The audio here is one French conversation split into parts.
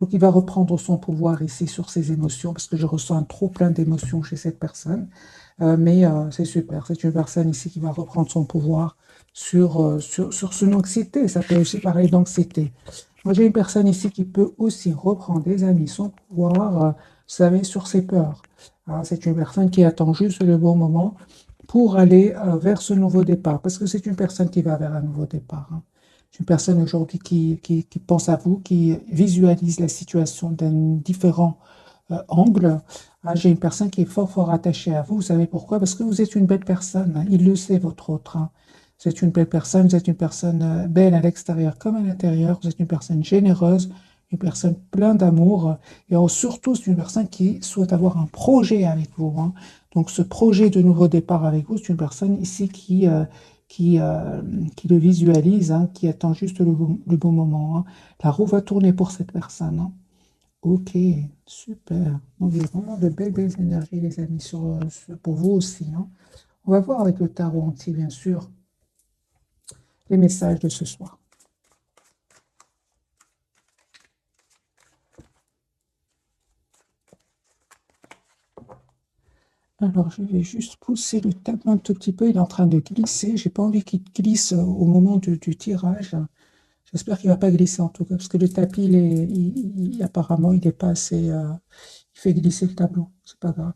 Donc, il va reprendre son pouvoir ici sur ses émotions, parce que je ressens un trop plein d'émotions chez cette personne. Mais c'est super, c'est une personne ici qui va reprendre son pouvoir sur son anxiété. Ça peut aussi parler d'anxiété. Moi, j'ai une personne ici qui peut aussi reprendre, des amis, son pouvoir, vous savez, sur ses peurs. Hein, c'est une personne qui attend juste le bon moment pour aller vers ce nouveau départ, parce que c'est une personne qui va vers un nouveau départ. Hein. C'est une personne aujourd'hui qui pense à vous, qui visualise la situation d'un différent angle. Ah, j'ai une personne qui est fort, fort attachée à vous. Vous savez pourquoi? Parce que vous êtes une belle personne. Hein. Il le sait, votre autre. Hein. Vous êtes une belle personne. Vous êtes une personne belle à l'extérieur comme à l'intérieur. Vous êtes une personne généreuse, une personne pleine d'amour. Surtout, c'est une personne qui souhaite avoir un projet avec vous. Hein. Donc, ce projet de nouveau départ avec vous, c'est une personne ici qui, euh, qui le visualise, hein, qui attend juste le bon moment. Hein. La roue va tourner pour cette personne. Hein. Ok, super. Donc, il y a vraiment de belles, belles énergies, les amis, pour vous aussi. Hein. On va voir avec le tarot entier, bien sûr, les messages de ce soir. Alors, je vais juste pousser le tableau un tout petit peu. Il est en train de glisser. J'ai pas envie qu'il glisse au moment du tirage. J'espère qu'il va pas glisser en tout cas, parce que le tapis, apparemment, il n'est pas assez. Il fait glisser le tableau. C'est pas grave.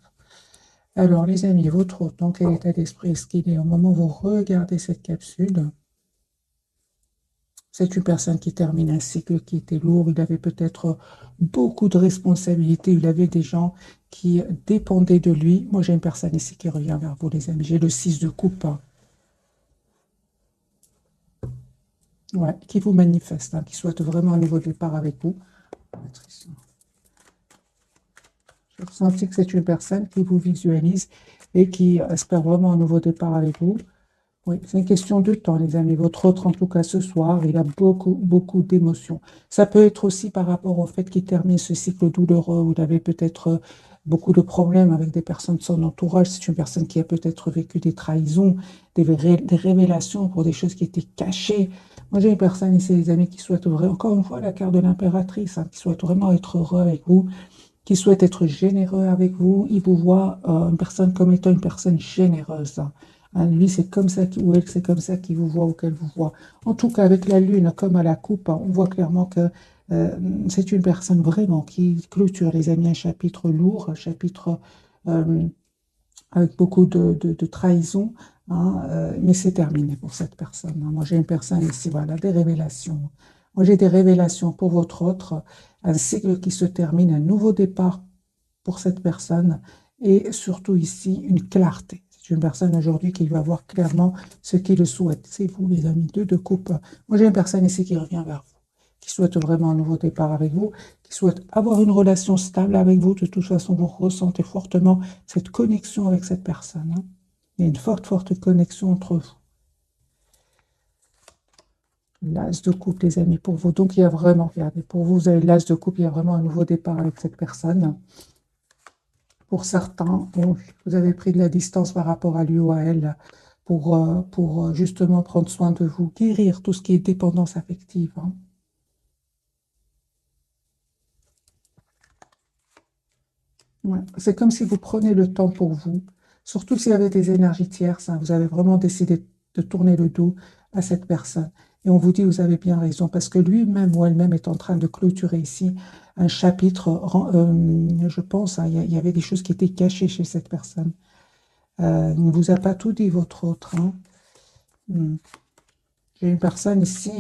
Alors, les amis, votre hôte, dans quel état d'esprit est-ce qu'il est au moment où vous regardez cette capsule? C'est une personne qui termine un cycle qui était lourd. Il avait peut-être beaucoup de responsabilités. Il avait des gens qui dépendaient de lui. Moi, j'ai une personne ici qui revient vers vous, les amis. J'ai le 6 de coupe, hein. Ouais, qui vous manifeste, hein, qui souhaite vraiment un nouveau départ avec vous. J'ai ressenti que c'est une personne qui vous visualise et qui espère vraiment un nouveau départ avec vous. Oui, c'est une question de temps, les amis. Votre autre, en tout cas ce soir, il a beaucoup, beaucoup d'émotions. Ça peut être aussi par rapport au fait qu'il termine ce cycle douloureux où il avait peut-être beaucoup de problèmes avec des personnes de son entourage. C'est une personne qui a peut-être vécu des trahisons, des révélations pour des choses qui étaient cachées. Moi, j'ai une personne ici, les amis, qui souhaite vraiment, encore une fois, la carte de l'impératrice, hein, qui souhaite vraiment être heureux avec vous, qui souhaite être généreux avec vous. Il vous voit une personne comme étant une personne généreuse. Hein. Hein, lui, c'est comme ça, ou elle, c'est comme ça qu'il vous voit ou qu'elle vous voit. En tout cas, avec la lune comme à la coupe, hein, on voit clairement que euh, c'est une personne vraiment qui clôture, les amis, un chapitre lourd, un chapitre euh, avec beaucoup de trahison, hein, mais c'est terminé pour cette personne. Hein. Moi, j'ai une personne ici, voilà, des révélations. Moi, j'ai des révélations pour votre autre, un cycle qui se termine, un nouveau départ pour cette personne, et surtout ici, une clarté. C'est une personne aujourd'hui qui va voir clairement ce qu'il souhaite. C'est vous, les amis, deux de coupe. Moi, j'ai une personne ici qui revient vers vous, qui souhaite vraiment un nouveau départ avec vous, qui souhaite avoir une relation stable avec vous. De toute façon, vous ressentez fortement cette connexion avec cette personne. Hein. Il y a une forte, forte connexion entre vous. L'as de coupe, les amis, pour vous. Donc, il y a vraiment, regardez, pour vous, vous avez l'as de coupe, il y a vraiment un nouveau départ avec cette personne. Pour certains, bon, vous avez pris de la distance par rapport à lui ou à elle pour justement prendre soin de vous, guérir tout ce qui est dépendance affective. Hein. Ouais. C'est comme si vous prenez le temps pour vous, surtout s'il y avait des énergies tierces. Hein, vous avez vraiment décidé de tourner le dos à cette personne. Et on vous dit, vous avez bien raison, parce que lui-même ou elle-même est en train de clôturer ici un chapitre, je pense, hein, il y avait des choses qui étaient cachées chez cette personne. Il ne vous a pas tout dit, votre autre. Hein. Hmm. J'ai une personne ici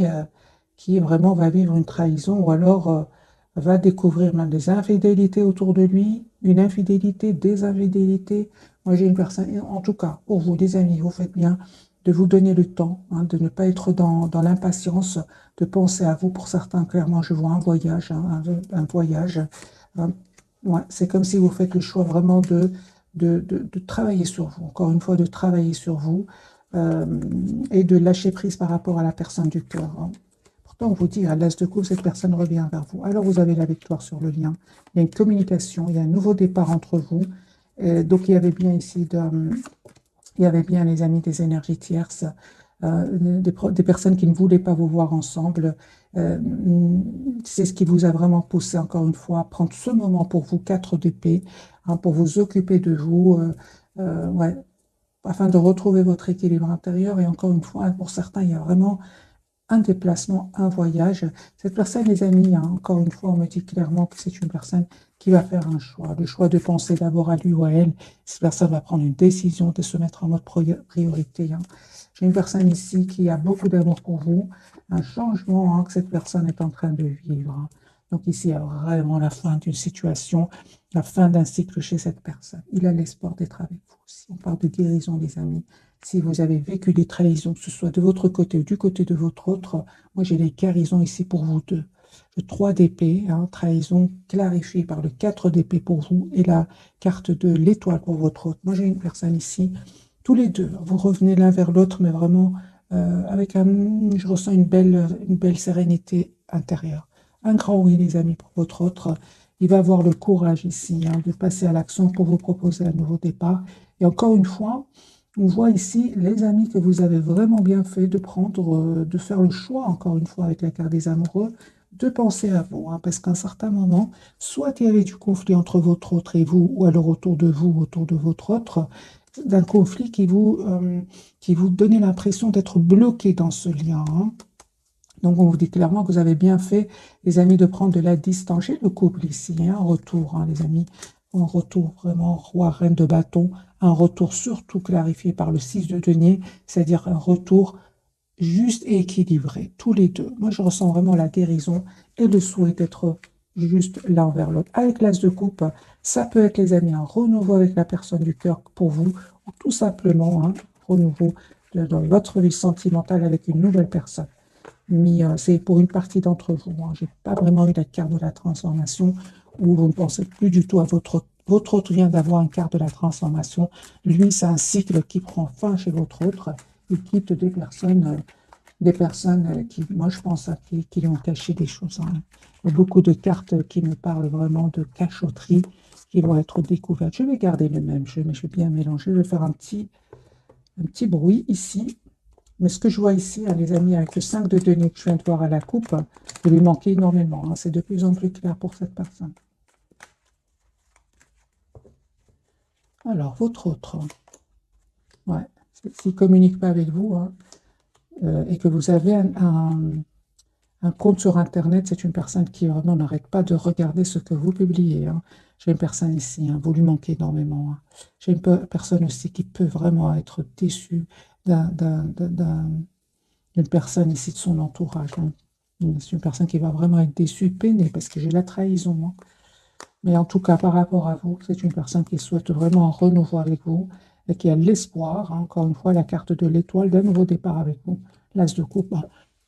qui vraiment va vivre une trahison ou alors va découvrir même des infidélités autour de lui, une infidélité, des infidélités. Moi, j'ai une personne, en tout cas, pour vous, les amis, vous faites bien de vous donner le temps, hein, de ne pas être dans l'impatience, de penser à vous. Pour certains, clairement, je vois un voyage, hein, un voyage. Hein. Ouais, c'est comme si vous faites le choix vraiment de travailler sur vous, encore une fois, de travailler sur vous euh, et de lâcher prise par rapport à la personne du cœur. Hein. Pourtant, on vous dit, à l'as de coupe, cette personne revient vers vous. Alors, vous avez la victoire sur le lien. Il y a une communication, il y a un nouveau départ entre vous. Donc, il y avait bien ici, il y avait bien, les amis, des énergies tierces, des personnes qui ne voulaient pas vous voir ensemble C'est ce qui vous a vraiment poussé, encore une fois, à prendre ce moment pour vous, 4 d'épée, hein, pour vous occuper de vous, ouais, afin de retrouver votre équilibre intérieur. Et encore une fois, pour certains, il y a vraiment un déplacement, un voyage. Cette personne, les amis, hein, encore une fois, on me dit clairement que c'est une personne qui va faire un choix, le choix de penser d'abord à lui ou à elle. Cette personne va prendre une décision de se mettre en mode priorité, hein. J'ai une personne ici qui a beaucoup d'amour pour vous, un changement, hein, que cette personne est en train de vivre, hein. Donc ici, il y a vraiment la fin d'une situation, la fin d'un cycle chez cette personne. Il a l'espoir d'être avec vous. Si on parle de guérison, les amis, si vous avez vécu des trahisons, que ce soit de votre côté ou du côté de votre autre, moi j'ai les guérisons ici pour vous deux. Le 3 d'épée, hein, trahison clarifiée par le 4 d'épée pour vous et la carte de l'étoile pour votre autre. Moi j'ai une personne ici, tous les deux, vous revenez l'un vers l'autre, mais vraiment avec je ressens une belle sérénité intérieure. Un grand oui, les amis, pour votre autre. Il va avoir le courage ici, hein, de passer à l'action pour vous proposer un nouveau départ. Et encore une fois, on voit ici, les amis, que vous avez vraiment bien fait de prendre, de faire le choix, encore une fois, avec la carte des amoureux, de penser à vous, hein, parce qu'à un certain moment, soit il y avait du conflit entre votre autre et vous, ou alors autour de vous, autour de votre autre, d'un conflit qui vous donnait l'impression d'être bloqué dans ce lien, hein. Donc, on vous dit clairement que vous avez bien fait, les amis, de prendre de la distance. J'ai le couple ici, hein, un retour, hein, les amis, un retour vraiment roi, reine de bâton, un retour surtout clarifié par le 6 de denier, c'est-à-dire un retour juste et équilibré, tous les deux. Moi, je ressens vraiment la guérison et le souhait d'être juste l'un vers l'autre. Avec l'as de coupe, ça peut être, les amis, un renouveau avec la personne du cœur pour vous, ou tout simplement un renouveau dans votre vie sentimentale avec une nouvelle personne. Mais c'est pour une partie d'entre vous, hein. Je n'ai pas vraiment eu la carte de la transformation où vous ne pensez plus du tout à votre autre vient d'avoir une carte de la transformation. Lui, c'est un cycle qui prend fin chez votre autre. Il quitte des personnes qui, moi, je pense, hein, qui lui ont caché des choses, hein. Il y a beaucoup de cartes qui me parlent vraiment de cachotterie qui vont être découvertes. Je vais garder le même jeu, mais je vais bien mélanger. Je vais faire un petit bruit ici. Mais ce que je vois ici, hein, les amis, avec le 5 de denier que je viens de voir à la coupe, il lui manquait énormément, hein. C'est de plus en plus clair pour cette personne. Alors, votre autre, ouais, s'il ne communique pas avec vous, hein, et que vous avez un compte sur Internet, c'est une personne qui vraiment n'arrête pas de regarder ce que vous publiez, hein. J'ai une personne ici, hein, vous lui manquez énormément, hein. J'ai une personne aussi qui peut vraiment être déçue d'une personne ici de son entourage, hein. C'est une personne qui va vraiment être déçue, peinée, parce que j'ai la trahison, hein. Mais en tout cas, par rapport à vous, c'est une personne qui souhaite vraiment un renouveau avec vous et qui a l'espoir, hein, encore une fois, la carte de l'étoile d'un nouveau départ avec vous, l'as de coupe, hein.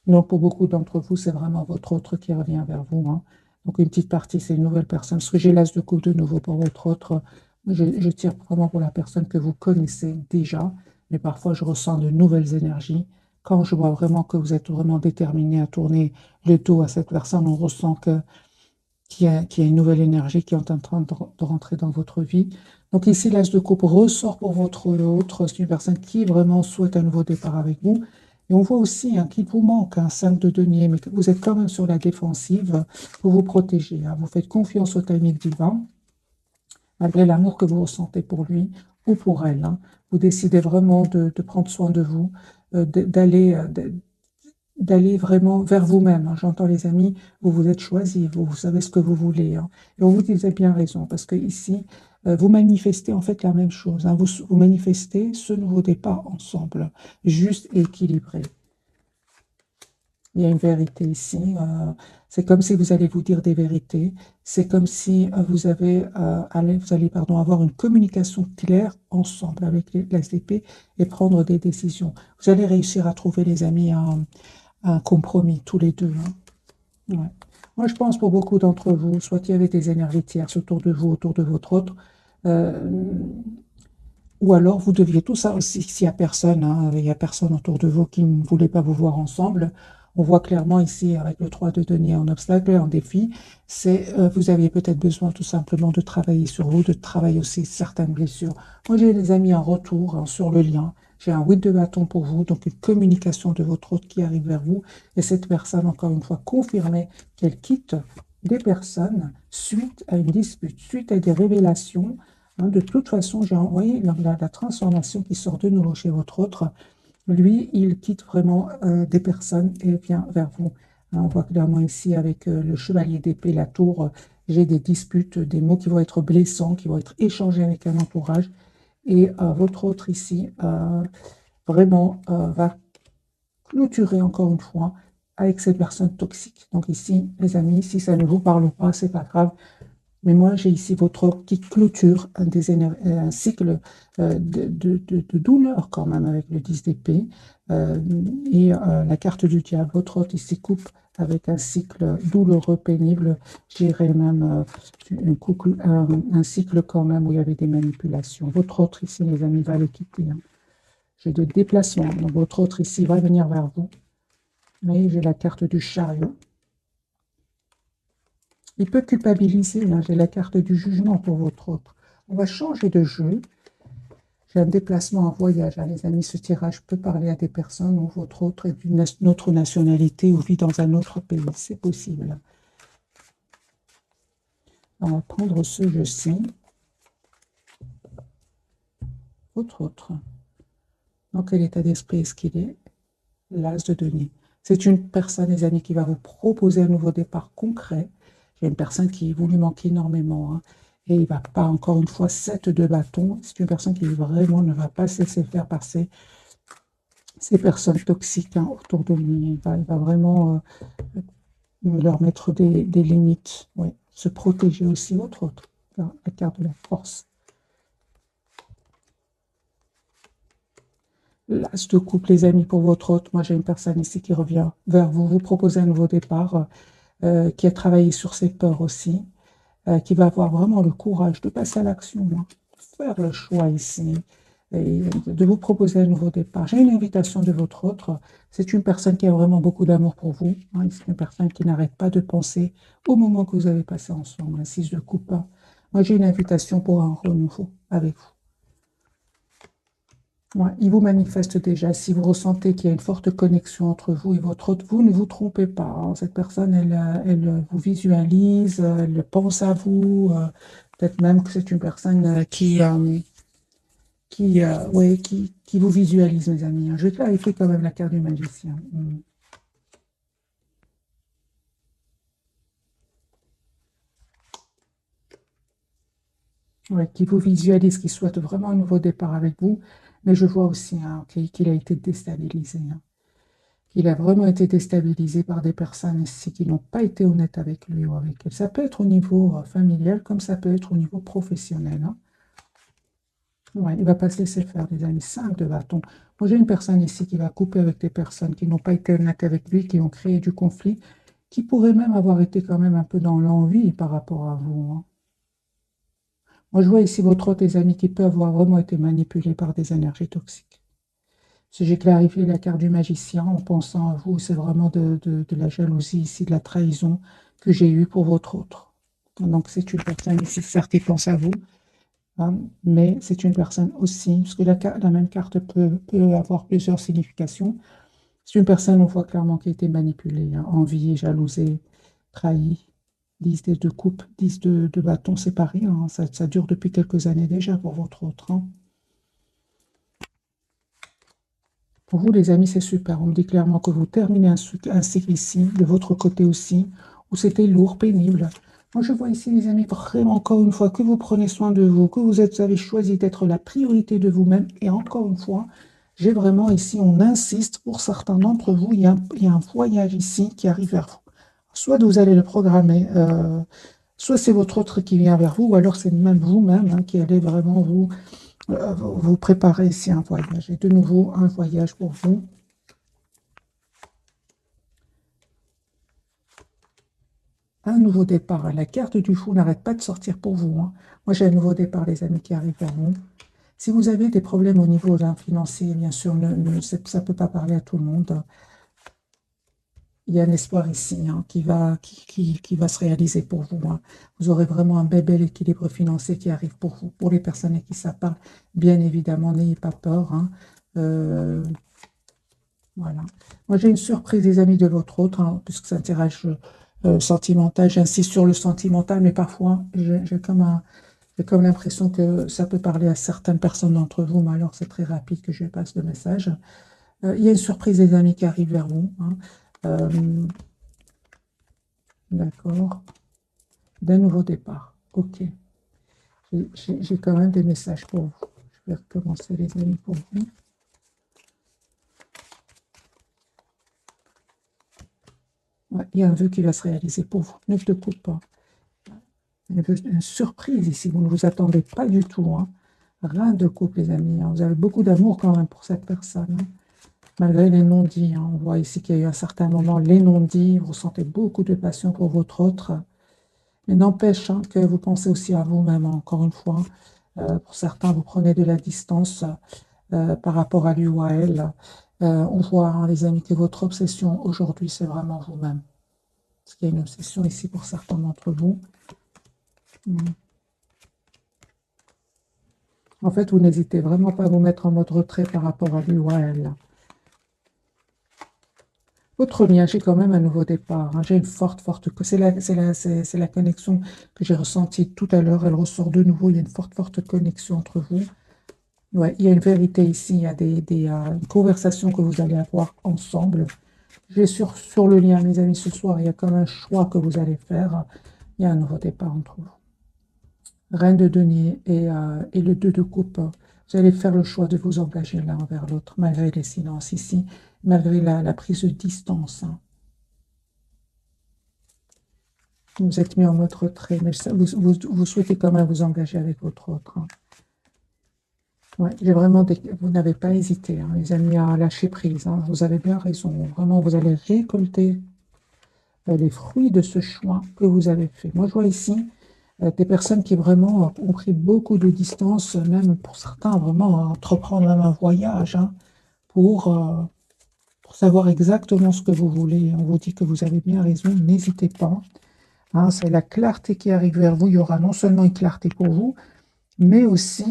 Donc, pour beaucoup d'entre vous, c'est vraiment votre autre qui revient vers vous, hein. Donc, une petite partie, c'est une nouvelle personne. Parce que j'ai l'as de coupe de nouveau pour votre autre. Je tire vraiment pour la personne que vous connaissez déjà, mais parfois, je ressens de nouvelles énergies. Quand je vois vraiment que vous êtes vraiment déterminé à tourner le dos à cette personne, on ressent qu'il y a une nouvelle énergie qui est en train de rentrer dans votre vie. Donc ici, l'as de coupe ressort pour votre autre. C'est une personne qui vraiment souhaite un nouveau départ avec vous. Et on voit aussi, hein, qu'il vous manque un 5 de denier, mais que vous êtes quand même sur la défensive. Vous vous protégez, hein. Vous faites confiance au timing divin, malgré l'amour que vous ressentez pour lui ou pour elle, hein. Vous décidez vraiment de prendre soin de vous, d'aller vraiment vers vous-même, hein. J'entends, les amis, vous vous êtes choisis, vous savez ce que vous voulez, hein. Et on vous dit, vous avez bien raison, parce que ici, vous manifestez en fait la même chose, hein. Vous manifestez ce nouveau départ ensemble, juste et équilibré. Il y a une vérité ici. C'est comme si vous allez vous dire des vérités. C'est comme si vous allez avoir une communication claire ensemble avec la SDP et prendre des décisions. Vous allez réussir à trouver, les amis, un compromis, tous les deux, hein. Ouais. Moi, je pense pour beaucoup d'entre vous, soit il y avait des énergies tierces autour de vous, autour de votre autre, euh, ou alors vous deviez tout ça aussi, s'il n'y a personne, hein, il n'y a personne autour de vous qui ne voulait pas vous voir ensemble. On voit clairement ici, avec le 3 de denier en obstacle, en défi, vous aviez peut-être besoin tout simplement de travailler sur vous, de travailler aussi certaines blessures. Moi, j'ai des amis en retour, hein, sur le lien. J'ai un 8 de bâton pour vous, donc une communication de votre hôte qui arrive vers vous. Et cette personne, encore une fois, confirmez qu'elle quitte des personnes suite à une dispute, suite à des révélations. Hein. De toute façon, j'ai envoyé la transformation qui sort de nouveau chez votre autre. Lui, il quitte vraiment des personnes et vient vers vous. Hein, on voit clairement ici avec le chevalier d'épée, la tour, j'ai des disputes, des mots qui vont être blessants, qui vont être échangés avec un entourage. Et votre autre ici, vraiment, va clôturer encore une fois avec cette personne toxique. Donc ici, les amis, si ça ne vous parle pas, c'est pas grave. Mais moi, j'ai ici votre ordre qui clôture un cycle de douleur quand même avec le 10 d'épée. Et la carte du diable, votre ordre ici coupe avec un cycle douloureux, pénible. J'irais même un cycle quand même où il y avait des manipulations. Votre autre ici, les amis, va le quitter. Hein. J'ai de déplacement. Donc votre autre ici va venir vers vous. Mais j'ai la carte du chariot. Il peut culpabiliser, hein. J'ai la carte du jugement pour votre autre. On va changer de jeu. J'ai un déplacement, un voyage, hein, les amis. Ce tirage peut parler à des personnes où votre autre est d'une autre nationalité ou vit dans un autre pays. C'est possible. On va prendre ce jeu-ci. Votre autre. Dans quel état d'esprit est-ce qu'il est? L'as de denier. C'est une personne, les amis, qui va vous proposer un nouveau départ concret. J'ai une personne qui vous lui manque énormément. Hein, et il ne va pas, encore une fois, 7 de bâton. C'est une personne qui vraiment ne va pas se laisser faire par ces personnes toxiques hein, autour de lui. Il va vraiment leur mettre des limites. Oui. Se protéger aussi, autre. La carte de la force. L'as de coupe, les amis, pour votre hôte. Moi, j'ai une personne ici qui revient vers vous, vous proposer un nouveau départ, qui a travaillé sur ses peurs aussi, qui va avoir vraiment le courage de passer à l'action, hein, faire le choix ici, et de vous proposer un nouveau départ. J'ai une invitation de votre autre. C'est une personne qui a vraiment beaucoup d'amour pour vous. Hein, c'est une personne qui n'arrête pas de penser au moment que vous avez passé ensemble. Un 6 de coupe. Hein. Moi, j'ai une invitation pour un renouveau avec vous. Ouais, il vous manifeste déjà. Si vous ressentez qu'il y a une forte connexion entre vous et votre autre, vous ne vous trompez pas. Hein. Cette personne, elle vous visualise, elle pense à vous. Peut-être même que c'est une personne ouais, qui vous visualise, mes amis. Hein. Je vais clarifier quand même la carte du magicien. Ouais, qui vous visualise, qui souhaite vraiment un nouveau départ avec vous. Mais je vois aussi hein, qu'il a été déstabilisé. Hein. Il a vraiment été déstabilisé par des personnes ici qui n'ont pas été honnêtes avec lui ou avec elle. Ça peut être au niveau familial comme ça peut être au niveau professionnel. Hein. Ouais, il ne va pas se laisser faire, les amis. 5 de bâton. Moi, j'ai une personne ici qui va couper avec des personnes qui n'ont pas été honnêtes avec lui, qui ont créé du conflit, qui pourrait même avoir été quand même un peu dans l'envie par rapport à vous. Hein. Moi, je vois ici votre autre, les amis, qui peut avoir vraiment été manipulé par des énergies toxiques. Si j'ai clarifié la carte du magicien en pensant à vous, c'est vraiment de la jalousie ici, de la trahison que j'ai eue pour votre autre. Donc c'est une personne ici, certes, qui pense à vous, hein, mais c'est une personne aussi, parce que la même carte peut avoir plusieurs significations. C'est une personne, on voit clairement, qui a été manipulée, hein, enviée, jalousée, trahie. 10 de coupe, 10 de bâton séparés. Hein, ça dure depuis quelques années déjà pour votre autre. Hein. Pour vous, les amis, c'est super. On me dit clairement que vous terminez un cycle ici, de votre côté aussi, où c'était lourd, pénible. Moi, je vois ici, les amis, vraiment, encore une fois, que vous prenez soin de vous, que vous avez choisi d'être la priorité de vous-même. Et encore une fois, j'ai vraiment ici, on insiste, pour certains d'entre vous, il y a un voyage ici qui arrive vers vous. Soit vous allez le programmer, soit c'est votre autre qui vient vers vous, ou alors c'est même vous-même hein, qui allez vraiment vous préparez ici un voyage. Et de nouveau, un voyage pour vous. Un nouveau départ. La carte du fou n'arrête pas de sortir pour vous. Hein. Moi, j'ai un nouveau départ, les amis, qui arrive vers vous. Si vous avez des problèmes au niveau financier, bien sûr, ça ne peut pas parler à tout le monde. Il y a un espoir ici hein, qui va se réaliser pour vous. Hein. Vous aurez vraiment un bel équilibre financier qui arrive pour vous. Pour les personnes à qui ça parle, bien évidemment, n'ayez pas peur. Hein. Voilà. Moi, j'ai une surprise, les amis, de votre autre, hein, puisque c'est un tirage sentimental. J'insiste sur le sentimental, mais parfois, j'ai comme l'impression que ça peut parler à certaines personnes d'entre vous, mais alors c'est très rapide que je passe le message. Il y a une surprise, les amis, qui arrive vers vous. Hein. D'accord. D'un nouveau départ. Ok. J'ai quand même des messages pour vous. Je vais recommencer, les amis, pour vous. Ouais, il y a un vœu qui va se réaliser pour vous. 9 de coupe. Une surprise ici. Vous ne vous attendez pas du tout. Hein. Rien de couple, les amis. Hein. Vous avez beaucoup d'amour quand même pour cette personne. Hein. Malgré les non-dits. Hein. On voit ici qu'il y a eu un certain moment les non-dits. Vous ressentez beaucoup de passion pour votre autre. Mais n'empêche hein, que vous pensez aussi à vous-même, encore une fois. Pour certains, vous prenez de la distance par rapport à lui ou à elle. On voit, hein, les amis, que votre obsession aujourd'hui, c'est vraiment vous-même. Parce qu'il y a une obsession ici pour certains d'entre vous. En fait, vous n'hésitez vraiment pas à vous mettre en mode retrait par rapport à lui ou à elle. Votre lien, j'ai quand même un nouveau départ. Hein. J'ai une forte... C'est la connexion que j'ai ressentie tout à l'heure. Elle ressort de nouveau. Il y a une forte connexion entre vous. Ouais, il y a une vérité ici. Il y a une conversation que vous allez avoir ensemble. J'ai sur le lien, mes amis, ce soir, il y a comme un choix que vous allez faire. Il y a un nouveau départ entre vous. Reine de denier et le 2 de coupe. Vous allez faire le choix de vous engager l'un envers l'autre, malgré les silences ici, malgré la prise de distance. Hein. Vous êtes mis en mode retrait, mais vous souhaitez quand même vous engager avec votre autre. Hein. Ouais, vous n'avez pas hésité, hein, les amis, à lâcher prise. Hein. Vous avez bien raison. Vraiment, vous allez récolter les fruits de ce choix que vous avez fait. Moi, je vois ici des personnes qui vraiment ont pris beaucoup de distance, même pour certains, vraiment entreprendre même un voyage hein, pour savoir exactement ce que vous voulez. On vous dit que vous avez bien raison, n'hésitez pas. Hein, c'est la clarté qui arrive vers vous. Il y aura non seulement une clarté pour vous, mais aussi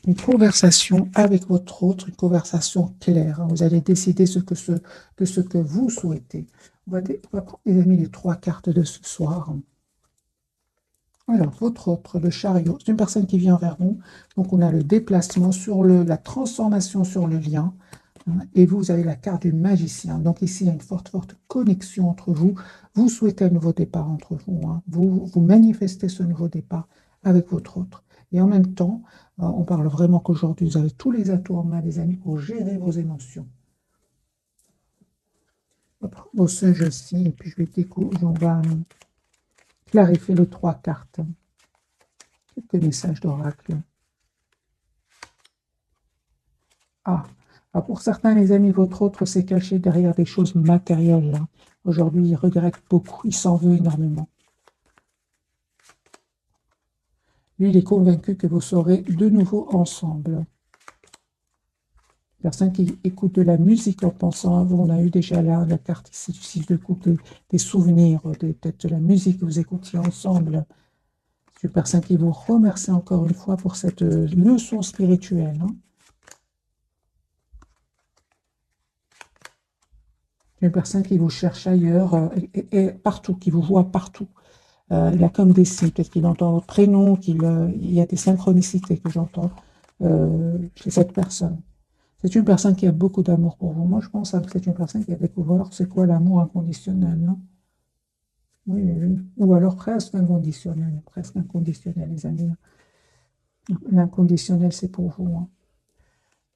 une conversation avec votre autre, une conversation claire. Hein. Vous allez décider de ce que vous souhaitez. On va prendre, les amis, les 3 cartes de ce soir. Alors, votre autre, le chariot, c'est une personne qui vient vers nous. Donc, on a le déplacement sur la transformation sur le lien. Hein, et vous avez la carte du magicien. Donc, ici, il y a une forte connexion entre vous. Vous souhaitez un nouveau départ entre vous. Hein. Vous manifestez ce nouveau départ avec votre autre. Et en même temps, on parle vraiment qu'aujourd'hui, vous avez tous les atouts en main, les amis, pour gérer vos émotions. On va prendre vos singes aussi, et puis je vais découvrir, on va clarifier les 3 cartes. Quelques messages d'oracle. Ah, pour certains, les amis, votre autre s'est caché derrière des choses matérielles. Hein. Aujourd'hui, il regrette beaucoup, il s'en veut énormément. Lui, il est convaincu que vous serez de nouveau ensemble. Personne qui écoute de la musique en pensant à vous. On a eu déjà là la carte ici du 6 de coupe, des souvenirs, peut-être de la musique que vous écoutiez ensemble. C'est une personne qui vous remercie encore une fois pour cette leçon spirituelle. Hein. Une personne qui vous cherche ailleurs et partout, qui vous voit partout. Il a comme des signes, peut-être qu'il entend votre prénom, il y a des synchronicités que j'entends chez cette personne. C'est une personne qui a beaucoup d'amour pour vous. Moi, je pense que c'est une personne qui a découvert c'est quoi l'amour inconditionnel. Non? Oui, oui. Ou alors presque inconditionnel, les amis. L'inconditionnel, c'est pour vous. Hein.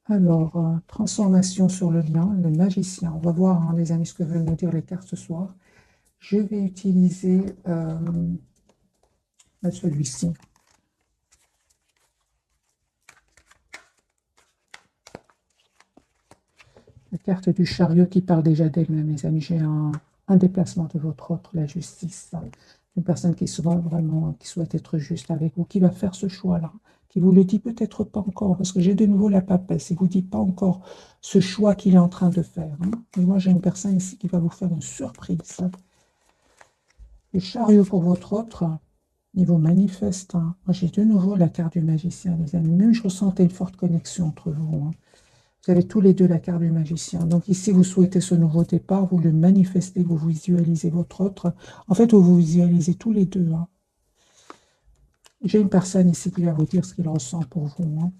Alors, transformation sur le lien, le magicien. On va voir, hein, les amis, ce que veulent nous dire les cartes ce soir. Je vais utiliser celui-ci. La carte du chariot qui parle déjà d'elle-même, les amis. J'ai un déplacement de votre autre, la justice. Une personne qui qui souhaite être juste avec vous, qui va faire ce choix-là, qui vous le dit peut-être pas encore, parce que j'ai de nouveau la papesse, il vous dit pas encore ce choix qu'il est en train de faire. Hein. Et moi, j'ai une personne ici qui va vous faire une surprise. Le chariot pour votre autre, niveau manifeste. Hein. Moi, j'ai de nouveau la carte du magicien, les amis. Même je ressentais une forte connexion entre vous. Hein. Vous avez tous les deux la carte du magicien. Donc ici, vous souhaitez ce nouveau départ, vous le manifestez, vous visualisez votre autre. En fait, vous visualisez tous les deux. Hein. J'ai une personne ici qui va vous dire ce qu'il ressent pour vous. Hein.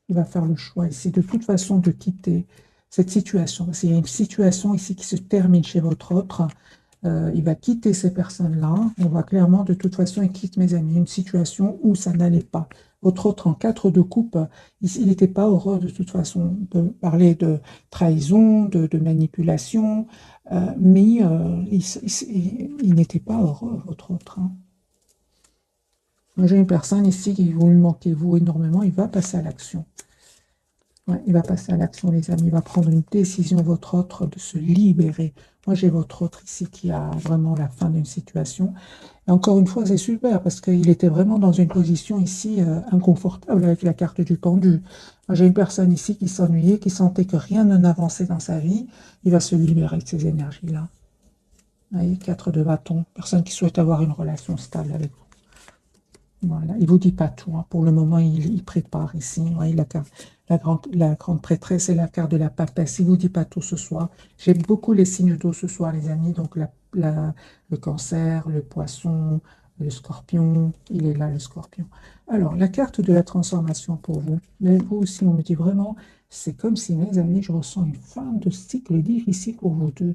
Il va faire le choix ici, de toute façon, de quitter cette situation. Parce qu'il y a une situation ici qui se termine chez votre autre. Il va quitter ces personnes-là. On voit clairement, de toute façon, il quitte, mes amis, une situation où ça n'allait pas. Votre autre, en 4 de coupe, il n'était pas heureux de toute façon de parler de trahison, de manipulation, mais il n'était pas heureux, votre autre. Hein. J'ai une personne ici qui vous lui manquez vous énormément, il va passer à l'action. Ouais, il va passer à l'action, les amis. Il va prendre une décision, votre autre, de se libérer. Moi, j'ai votre autre ici qui a vraiment la fin d'une situation. Et encore une fois, c'est super parce qu'il était vraiment dans une position ici inconfortable avec la carte du pendu. Moi, j'ai une personne ici qui s'ennuyait, qui sentait que rien n'avançait dans sa vie. Il va se libérer de ces énergies-là. Vous voyez, 4 de bâton. Personne qui souhaite avoir une relation stable avec vous. Voilà, il ne vous dit pas tout. Hein. Pour le moment, il prépare ici. Ouais, la grande prêtresse et la carte de la papesse. Il ne vous dit pas tout ce soir. J'aime beaucoup les signes d'eau ce soir, les amis. Donc, le cancer, le poisson, le scorpion. Il est là, le scorpion. Alors, la carte de la transformation pour vous. Mais vous aussi, on me dit vraiment, c'est comme si, mes amis, je ressens une fin de cycle difficile pour vous deux.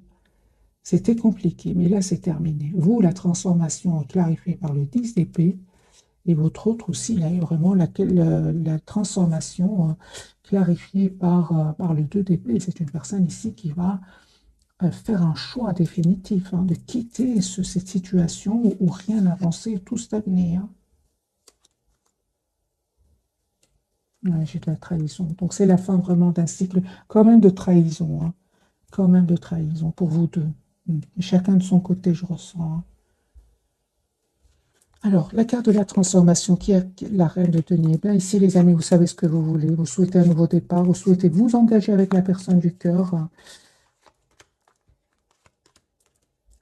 C'était compliqué, mais là, c'est terminé. Vous, la transformation est clarifiée par le 10 d'épée. Et votre autre aussi, il a eu vraiment la transformation clarifiée par le 2 d'épée. C'est une personne ici qui va faire un choix définitif de quitter cette situation où rien n'avançait, tout stagnait. Hein. Ouais, j'ai de la trahison. Donc c'est la fin vraiment d'un cycle, quand même de trahison. Hein. Quand même de trahison pour vous deux. Chacun de son côté, je ressens. Hein. Alors, la carte de la transformation, qui est la reine de denier. Bien, ici, les amis, vous savez ce que vous voulez. Vous souhaitez un nouveau départ, vous souhaitez vous engager avec la personne du cœur.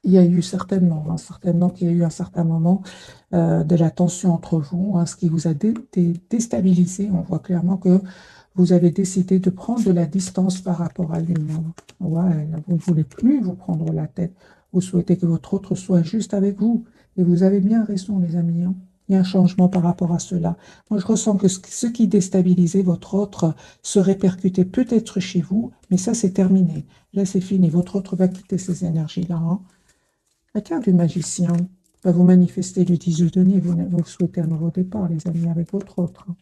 Il y a eu certainement, certainement qu'il y a eu un certain moment de la tension entre vous, ce qui vous a déstabilisé. On voit clairement que vous avez décidé de prendre de la distance par rapport à lui. Ouais, vous ne voulez plus vous prendre la tête. Vous souhaitez que votre autre soit juste avec vous. Et vous avez bien raison, les amis. Hein. Il y a un changement par rapport à cela. Moi, je ressens que ce qui déstabilisait votre autre se répercutait peut-être chez vous, mais ça, c'est terminé. Là, c'est fini. Votre autre va quitter ces énergies-là. Hein. La carte du magicien va vous manifester le 10 de denier. Vous souhaitez un nouveau départ, les amis, avec votre autre. Hein.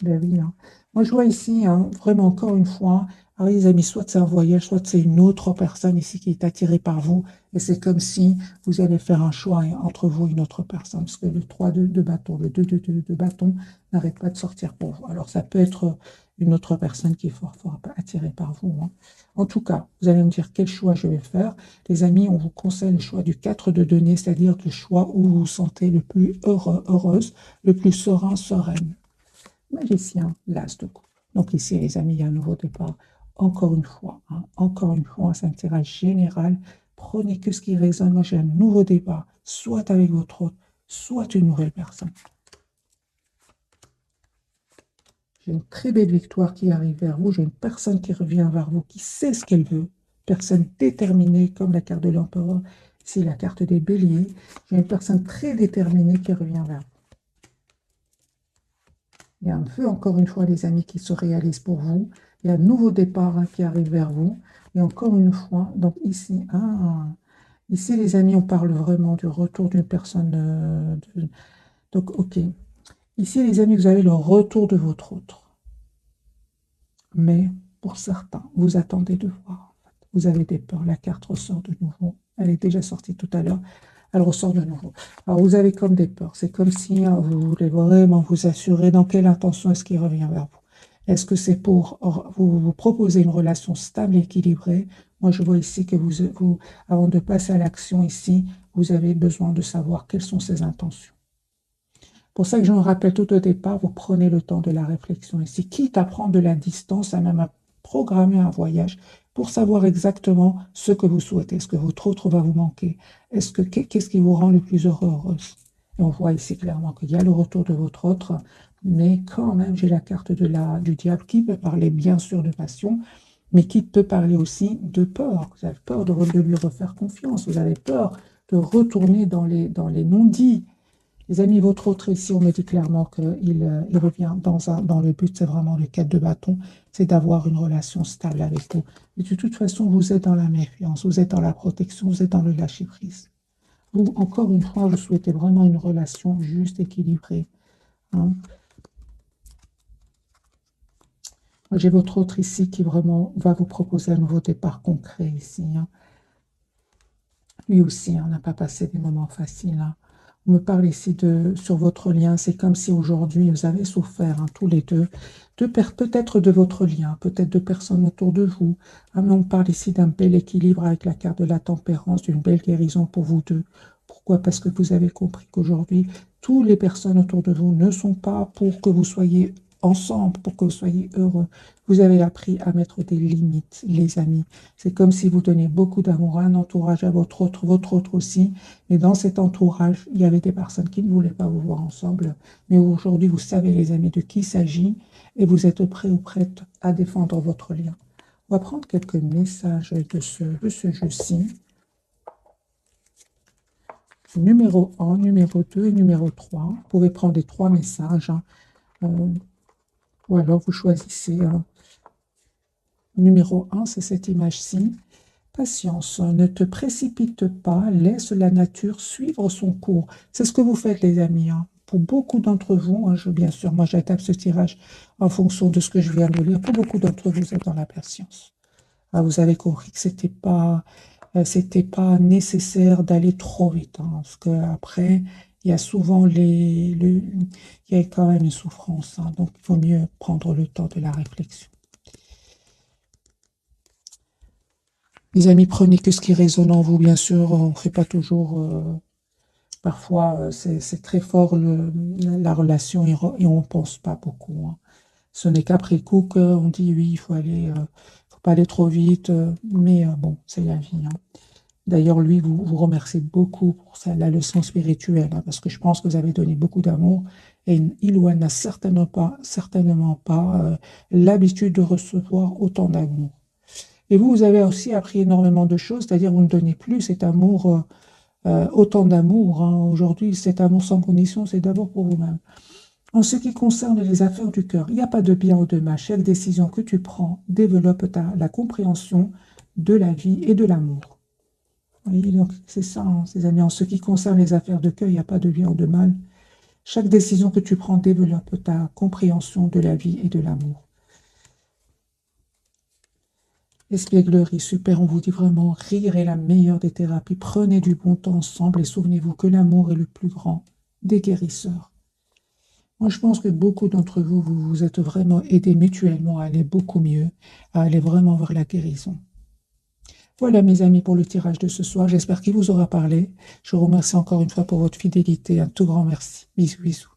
Ben oui. Hein. Moi, je vois ici, vraiment, encore une fois, alors les amis, soit c'est un voyage, soit c'est une autre personne ici qui est attirée par vous. Et c'est comme si vous allez faire un choix entre vous et une autre personne. Parce que le 3 de bâton, le 2 de bâton n'arrête pas de sortir pour vous. Alors, ça peut être une autre personne qui est fort attirée par vous. Hein. En tout cas, vous allez me dire quel choix je vais faire. Les amis, on vous conseille le choix du 4 de denier, c'est-à-dire le choix où vous vous sentez le plus heureux, heureuse, le plus serein, sereine. Magicien, l'as de coupe. Donc ici, les amis, il y a un nouveau départ. Encore une fois, c'est un tirage général. Prenez que ce qui résonne. Moi, j'ai un nouveau départ, soit avec votre autre, soit une nouvelle personne. J'ai une très belle victoire qui arrive vers vous. J'ai une personne qui revient vers vous, qui sait ce qu'elle veut. Personne déterminée, comme la carte de l'empereur. C'est la carte des béliers. J'ai une personne très déterminée qui revient vers vous. Il y a un feu, encore une fois, les amis, qui se réalise pour vous. Il y a un nouveau départ qui arrive vers vous. Et encore une fois, donc ici, ici, les amis, on parle vraiment du retour d'une personne. Donc, ok. Ici, les amis, vous avez le retour de votre autre. Mais pour certains, vous attendez de voir. Vous avez des peurs. La carte ressort de nouveau. Elle est déjà sortie tout à l'heure. Elle ressort de nouveau. Alors, vous avez comme des peurs. C'est comme si vous voulez vraiment vous assurer dans quelle intention est-ce qu'il revient vers vous. Est-ce que c'est pour vous proposer une relation stable et équilibrée? Moi, je vois ici que avant de passer à l'action ici, vous avez besoin de savoir quelles sont ses intentions. Pour ça que je me rappelle tout au départ, vous prenez le temps de la réflexion ici, quitte à prendre de la distance, à même à programmer un voyage pour savoir exactement ce que vous souhaitez. Est-ce que votre autre va vous manquer? Qu'est-ce qui vous rend le plus heureuse? Et on voit ici clairement qu'il y a le retour de votre autre, mais quand même, j'ai la carte du diable qui peut parler bien sûr de passion, mais qui peut parler aussi de peur. Vous avez peur de lui refaire confiance, vous avez peur de retourner dans les non-dits. Les amis, votre autre ici, on me dit clairement qu'il revient dans le but, c'est vraiment le 4 de bâton, c'est d'avoir une relation stable avec vous. Et de toute façon, vous êtes dans la méfiance, vous êtes dans la protection, vous êtes dans le lâcher-prise. Vous, encore une fois, vous souhaitez vraiment une relation juste, équilibrée. Hein. J'ai votre autre ici qui vraiment va vous proposer un nouveau départ concret ici. Hein. Lui aussi, on n'a pas passé des moments faciles. Hein. On me parle ici sur votre lien. C'est comme si aujourd'hui, vous avez souffert, hein, tous les deux, peut-être de votre lien, peut-être de personnes autour de vous. Ah, mais on parle ici d'un bel équilibre avec la carte de la tempérance, d'une belle guérison pour vous deux. Pourquoi? Parce que vous avez compris qu'aujourd'hui, toutes les personnes autour de vous ne sont pas pour que vous soyez ensemble, pour que vous soyez heureux. Vous avez appris à mettre des limites, les amis. C'est comme si vous donniez beaucoup d'amour à un entourage, à votre autre aussi. Et dans cet entourage, il y avait des personnes qui ne voulaient pas vous voir ensemble. Mais aujourd'hui, vous savez, les amis, de qui il s'agit et vous êtes prêts ou prêtes à défendre votre lien. On va prendre quelques messages de ce jeu-ci. Numéro 1, numéro 2 et numéro 3. Vous pouvez prendre les 3 messages. Hein. Ou alors vous choisissez. Numéro 1, c'est cette image-ci. Patience, ne te précipite pas, laisse la nature suivre son cours. C'est ce que vous faites, les amis. Hein. Pour beaucoup d'entre vous, hein, bien sûr, moi j'adapte ce tirage en fonction de ce que je viens de lire. Pour beaucoup d'entre vous, vous êtes dans la patience. Ah, vous avez compris que c'était pas nécessaire d'aller trop vite. Hein, parce qu'après, il y a souvent il y a quand même une souffrance. Hein, donc, il vaut mieux prendre le temps de la réflexion. Les amis, prenez que ce qui résonne en vous, bien sûr. On ne fait pas toujours... parfois, c'est très fort la relation et on ne pense pas beaucoup. Hein. Ce n'est qu'après coup qu'on dit oui, il faut pas aller trop vite. Mais bon, c'est la vie. Hein. D'ailleurs, lui, vous remercie beaucoup pour ça, la leçon spirituelle, hein, parce que je pense que vous avez donné beaucoup d'amour et il ou elle n'a certainement pas l'habitude de recevoir autant d'amour. Et vous avez aussi appris énormément de choses, c'est-à-dire vous ne donnez plus cet amour, autant d'amour. Hein. Aujourd'hui, cet amour sans condition, c'est d'abord pour vous-même. En ce qui concerne les affaires du cœur, il n'y a pas de bien ou de mal. Chaque décision que tu prends développe la compréhension de la vie et de l'amour. Oui, donc c'est ça, hein, ces amis. En ce qui concerne les affaires de cœur, il n'y a pas de bien ou de mal. Chaque décision que tu prends développe ta compréhension de la vie et de l'amour. Espièglerie, super, on vous dit vraiment, rire est la meilleure des thérapies. Prenez du bon temps ensemble et souvenez-vous que l'amour est le plus grand des guérisseurs. Moi, je pense que beaucoup d'entre vous, vous vous êtes vraiment aidés mutuellement à aller beaucoup mieux, à aller vraiment vers la guérison. Voilà, mes amis, pour le tirage de ce soir. J'espère qu'il vous aura parlé. Je vous remercie encore une fois pour votre fidélité. Un tout grand merci. Bisous, bisous.